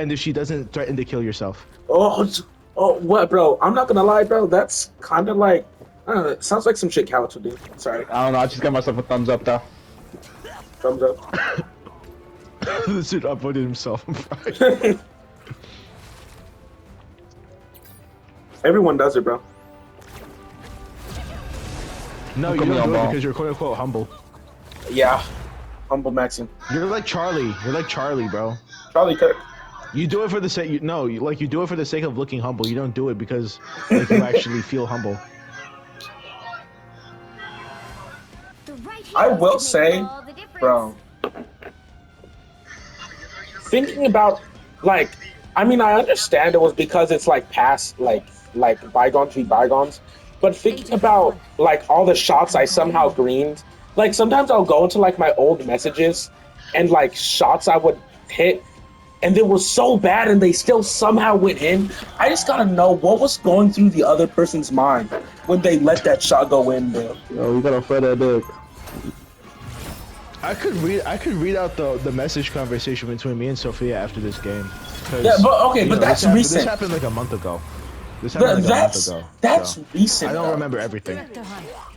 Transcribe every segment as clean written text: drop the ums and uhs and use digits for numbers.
and if she doesn't threaten to kill yourself. Oh, what, bro? I'm not gonna lie, bro. That's kind of like, I don't know, it sounds like some shit Calix would do. Sorry. I don't know. I just got myself a thumbs up though. Thumbs up. This dude upvoted himself. I'm fried. Everyone does it, bro. No, you Look at me don't on do it ball. because you're quote unquote humble. Yeah. Humble Maxim. You're like Charlie. You're like Charlie, bro. Charlie Kirk. You do it for the sake. You do it for the sake of looking humble. You don't do it because like, you actually feel humble. I will say, bro, thinking about, like, I mean, I understand it was because it's like past, like bygones be bygones, but thinking about like all the shots I somehow greened, like sometimes I'll go into like my old messages and like shots I would hit and they were so bad and they still somehow went in. I just gotta know what was going through the other person's mind when they let that shot go in, bro. Yo, you gotta fret that dick. I could read out the message conversation between me and Sophia after this game. Yeah, but okay, but that's this recent. happened like a month ago. This happened like a month ago. That's so recent. I don't though. remember everything.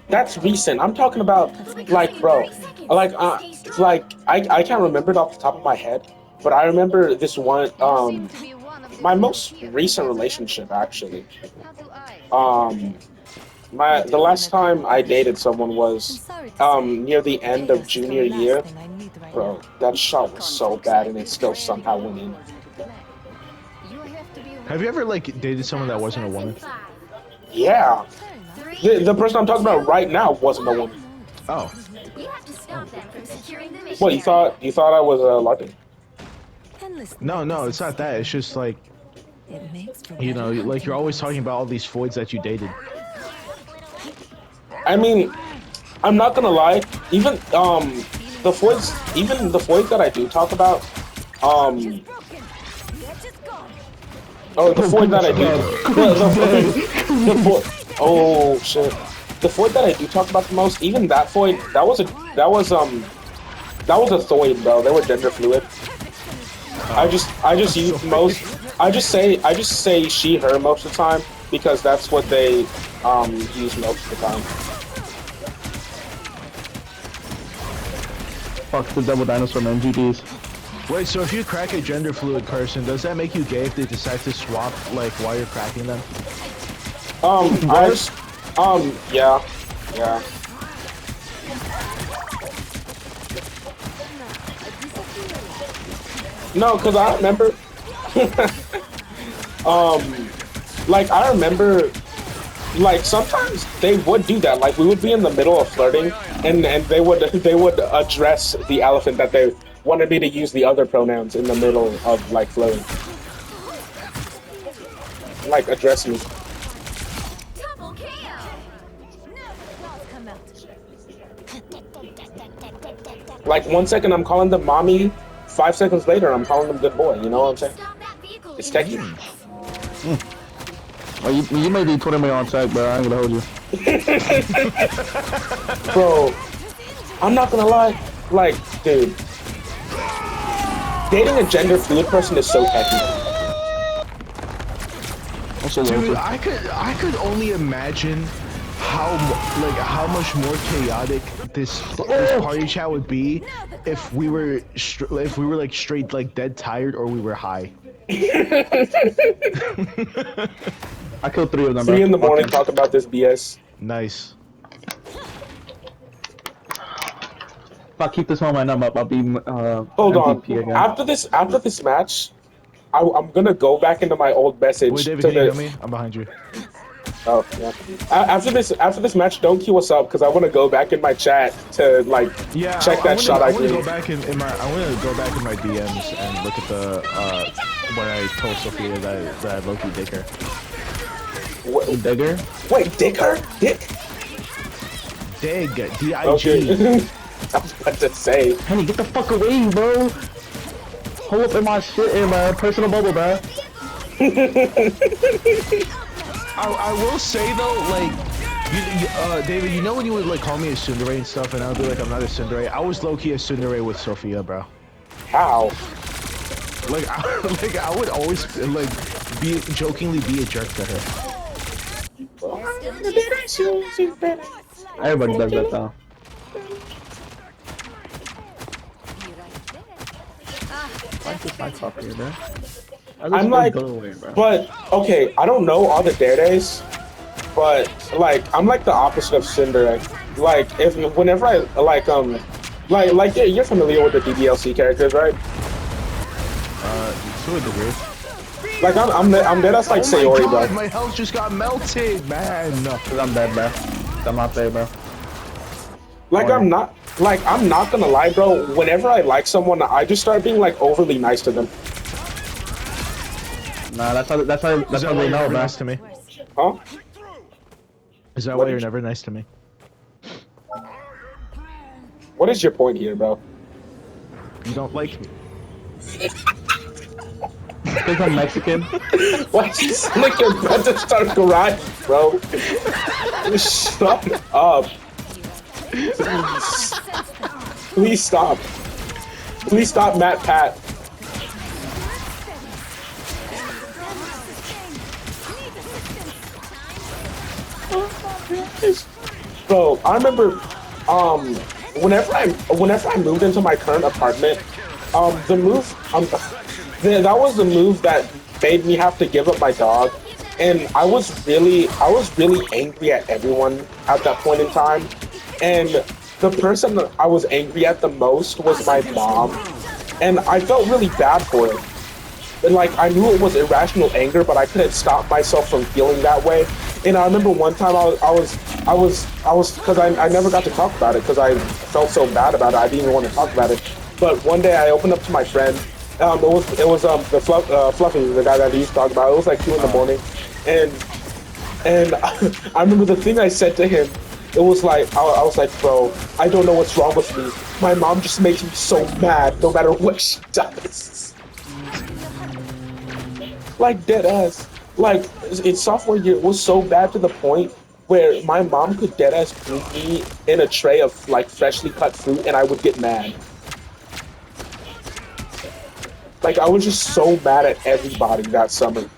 That's recent. I'm talking about, like, bro, like I can't remember it off the top of my head, but I remember this one, my most recent relationship actually. The last time I dated someone was near the end of junior year. Bro, that shot was so bad and it still somehow went in. Have you ever like dated someone that wasn't a woman? Yeah. The person I'm talking about right now wasn't a woman. Oh. What, you thought I was a Latin? No, it's not that. It's just like, you know, like you're always talking about all these voids that you dated. I mean, I'm not gonna lie. Even the voids that I do talk about, the void that I do, oh shit, the void that I do talk about the most, even that void, that was a thoid, bro. They were gender fluid. I just use most. I just say she, her most of the time because that's what they use most of the time. Fuck the double dinosaur man, GG's. Wait, so if you crack a gender fluid person, does that make you gay if they decide to swap like while you're cracking them? Yeah. No, cause I remember, like I remember, like sometimes they would do that. Like we would be in the middle of flirting, and they would address the elephant that they wanted me to use the other pronouns in the middle of like flirting. Like address me. Like 1 second I'm calling them mommy, 5 seconds later I'm calling them good boy. You know what I'm saying? It's techie. Well, you may be 20 million on tech, bro. I ain't gonna hold you. Bro, I'm not gonna lie. Like, dude, dating a gender fluid person is so techie. Dude, I could only imagine how much more chaotic this party chat would be if we were like straight like dead tired or we were high. I killed 3 of them, bro. 3 in the morning, talk about this BS. Nice. If I keep this momentum up, I'll be Hold on. MVP again. After this match, I'm gonna go back into my old message. Wait, David, to can you the, hear me? I'm behind you. Oh yeah. After this match, don't queue us up because I want to go back in my chat to like check that shot I want to did. go back in my DMs and look at the when I told Sophia that I low-key dig her. Digger? Wait, dick her? Dick? Dig, D-I-G. Okay. I was about to say. Honey, get the fuck away, bro. Hold up in my shit in my personal bubble, bro. I will say though, like, David, you know when you would like call me a tsundere and stuff, and I would be like, I'm not a tsundere. I was low-key a tsundere with Sophia, bro. How? Like, like I would always like be jokingly be a jerk to her. Everybody does that though. Why is this my top here, bro? I'm like, but okay, I don't know all the Dare Days, but like I'm like the opposite of Cinder. Like if whenever I like yeah, you're familiar with the DDLC characters, right? To a degree. Like I'm dead as like Oh my Sayori, god, bro. my health just got melted, man. Cause I'm dead, bro. I'm not there, bro. Like I'm not gonna lie, bro. Whenever I like someone, I just start being like overly nice to them. Nah, that's how Is that they why know, you're never bro. nice to me? Huh? Is that What why you're did you- never nice to me? What is your point here, bro? You don't like me. Because I'm Mexican. Why you sound like you're about to start garage, bro? Shut up. Please. Please stop. Please stop, Matt Pat. Bro, I remember whenever I moved into my current apartment, the move that was the move that made me have to give up my dog. And I was really angry at everyone at that point in time. And the person that I was angry at the most was my mom. And I felt really bad for it. And like I knew it was irrational anger, but I couldn't stop myself from feeling that way. And I remember one time I was because I never got to talk about it because I felt so bad about it. I didn't even want to talk about it. But one day I opened up to my friend. It was the Fluffy, the guy that he used to talk about. It was like 2 in the morning, and I remember the thing I said to him. It was like I was like, bro, I don't know what's wrong with me. My mom just makes me so mad, no matter what she does. Like dead ass. Like in sophomore year, it was so bad to the point where my mom could dead ass put me in a tray of like freshly cut fruit, and I would get mad. Like I was just so mad at everybody that summer.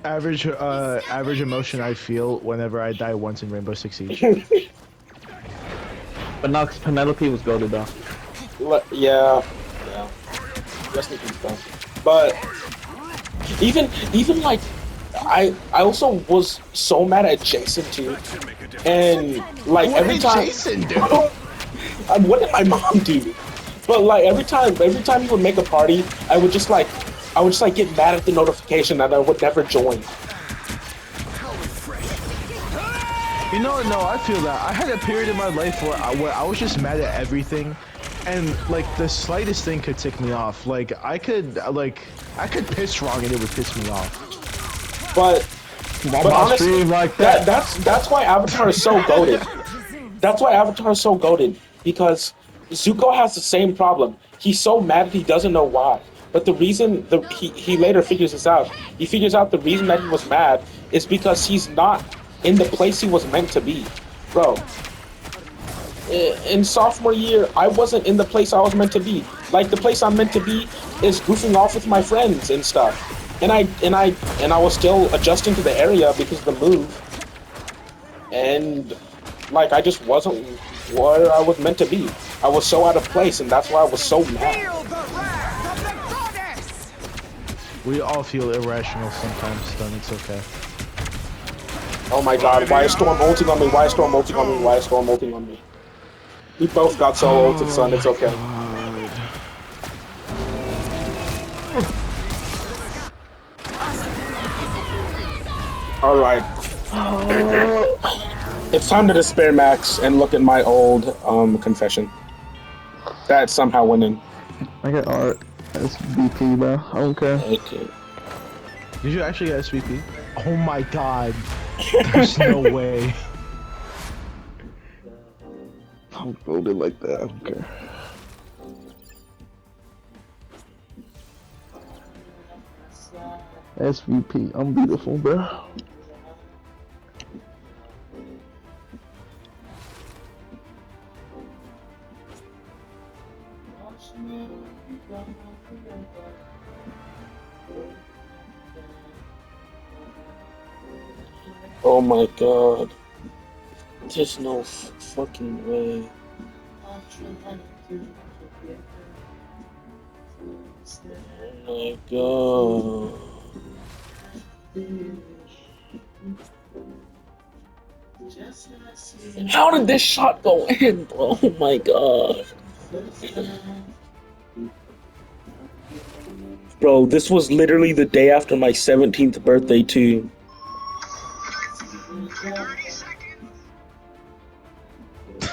Average emotion I feel whenever I die once in Rainbow Six Siege. But no, 'cause Penelope was goated though. Yeah. Rest in peace, though. But even like I also was so mad at Jason too, and like What every did time. Jason do? What did my mom do? But like every time he would make a party, I would just like get mad at the notification and I would never join. You know, no, I feel that. I had a period in my life where I was just mad at everything, and like the slightest thing could tick me off. Like I could piss wrong and it would piss me off. But honestly, like that. that's why Avatar is so goated. That's why Avatar is so goated, because Zuko has the same problem. He's so mad he doesn't know why. But the reason he later figures this out. He figures out the reason that he was mad is because he's not in the place he was meant to be. Bro, in sophomore year, I wasn't in the place I was meant to be. Like the place I'm meant to be is goofing off with my friends and stuff. And I was still adjusting to the area because of the move. And like I just wasn't where I was meant to be. I was so out of place, and that's why I was so mad. We all feel irrational sometimes, then it's okay. Oh my god, why is Storm ulting on me? Why is Storm ulting on me? Why is Storm ulting on me? We both got so ulted, son. It's okay. Alright. It's time to despair max and look at my old confession. That somehow went in. I got art. That's BP, bro. I don't care. Okay. Did you actually get SVP? Oh my god. There's no way. I'm voted like that. I don't care. SVP. I'm beautiful, bro. Oh my god. There's no fucking way. Oh my god. How did this shot go in, bro? Oh my god. Bro, this was literally the day after my 17th birthday, too.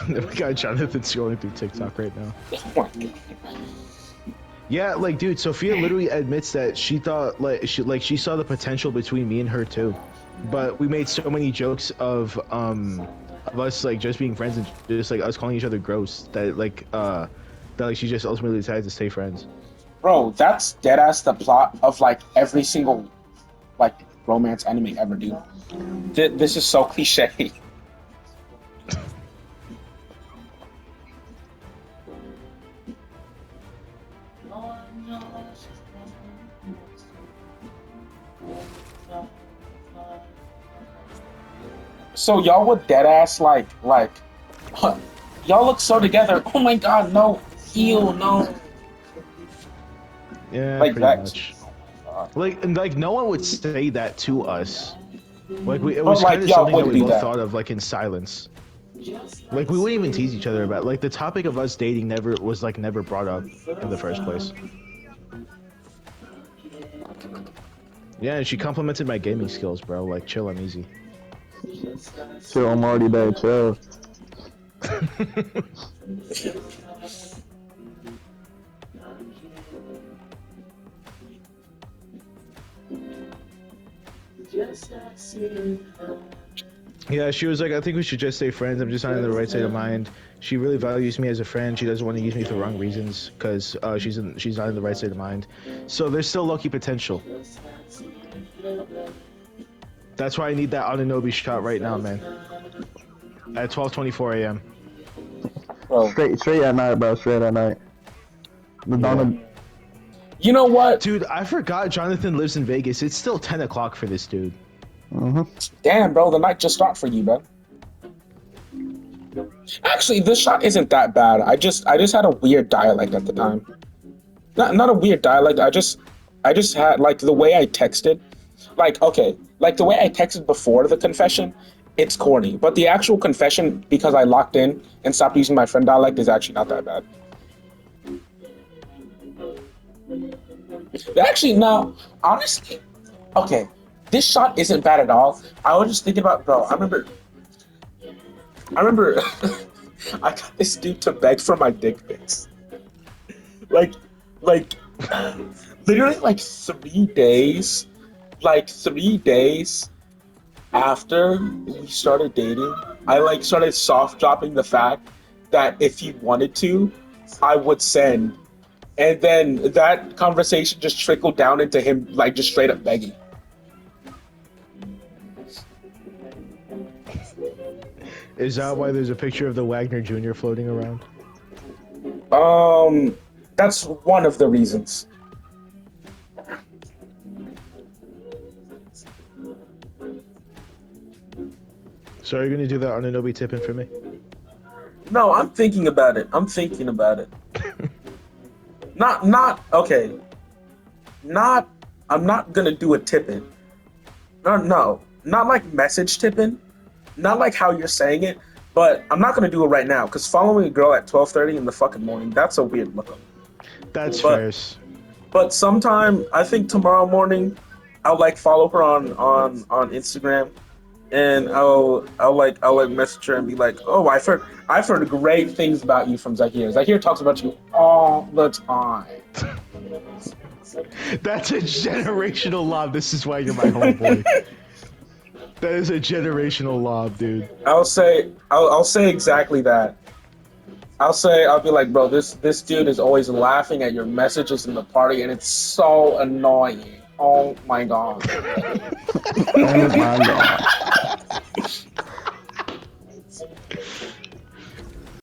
We got Jonathan scrolling through TikTok right now. Oh my god. Yeah, like, dude, Sophia literally admits that she thought, she saw the potential between me and her too, but we made so many jokes of us like just being friends and just like us calling each other gross that she just ultimately decided to stay friends. Bro, that's deadass the plot of like every single like romance anime ever, dude. This is so cliche. So y'all would deadass like y'all look so together. Oh my god, no. Ew, no. Yeah, Like pretty that. much. Like no one would say that to us. Like it But, was like, kind of y'all something that would we do both that. thought of like in silence. Like we wouldn't even tease each other about like the topic of us dating never brought up in the first place. Yeah, and she complimented my gaming skills, bro. Like chill, I'm easy. Chill, I'm already there, chill. Yeah, she was like, I think we should just stay friends. I'm just not in the right state of mind. She really values me as a friend. She doesn't want to use me for the wrong reasons because she's not in the right state of mind. So there's still lucky potential. That's why I need that Ananobi shot right now, man. At 12:24 a.m. Bro. Straight at night, bro. Straight at night. You know what? Dude, I forgot Jonathan lives in Vegas. It's still 10 o'clock for this dude. Damn, bro, the night just started for you, bro. Actually, this shot isn't that bad. I just had a weird dialect at the time. Not a weird dialect. I just had like the way I texted. Like, okay, like the way I texted before the confession, it's corny. But the actual confession, because I locked in and stopped using my friend dialect, is actually not that bad. Actually, no. Honestly, okay, this shot isn't bad at all. I was just thinking about, bro. I remember, I got this dude to beg for my dick pics. Like, literally, like 3 days. Like 3 days after we started dating, I like started soft dropping the fact that if he wanted to, I would send. And then that conversation just trickled down into him like just straight up begging. Is that why there's a picture of the Wagner Jr. floating around? That's one of the reasons. So are you gonna do that Ananobi tipping for me? No, I'm thinking about it. Okay. I'm not gonna do a tipping. No, not like message tipping. Not like how you're saying it, but I'm not gonna do it right now, because following a girl at 12:30 in the fucking morning, that's a weird look. That's fair. But sometime, I think tomorrow morning, I'll like follow her on Instagram, and I'll message her and be like, oh, I've heard great things about you from Zahir. Zahir talks about you all the time. That's a generational lob. This is why you're my homeboy. That is a generational lob, dude. I'll say exactly that. I'll be like, bro, this dude is always laughing at your messages in the party, and it's so annoying. Oh my god. Oh my god.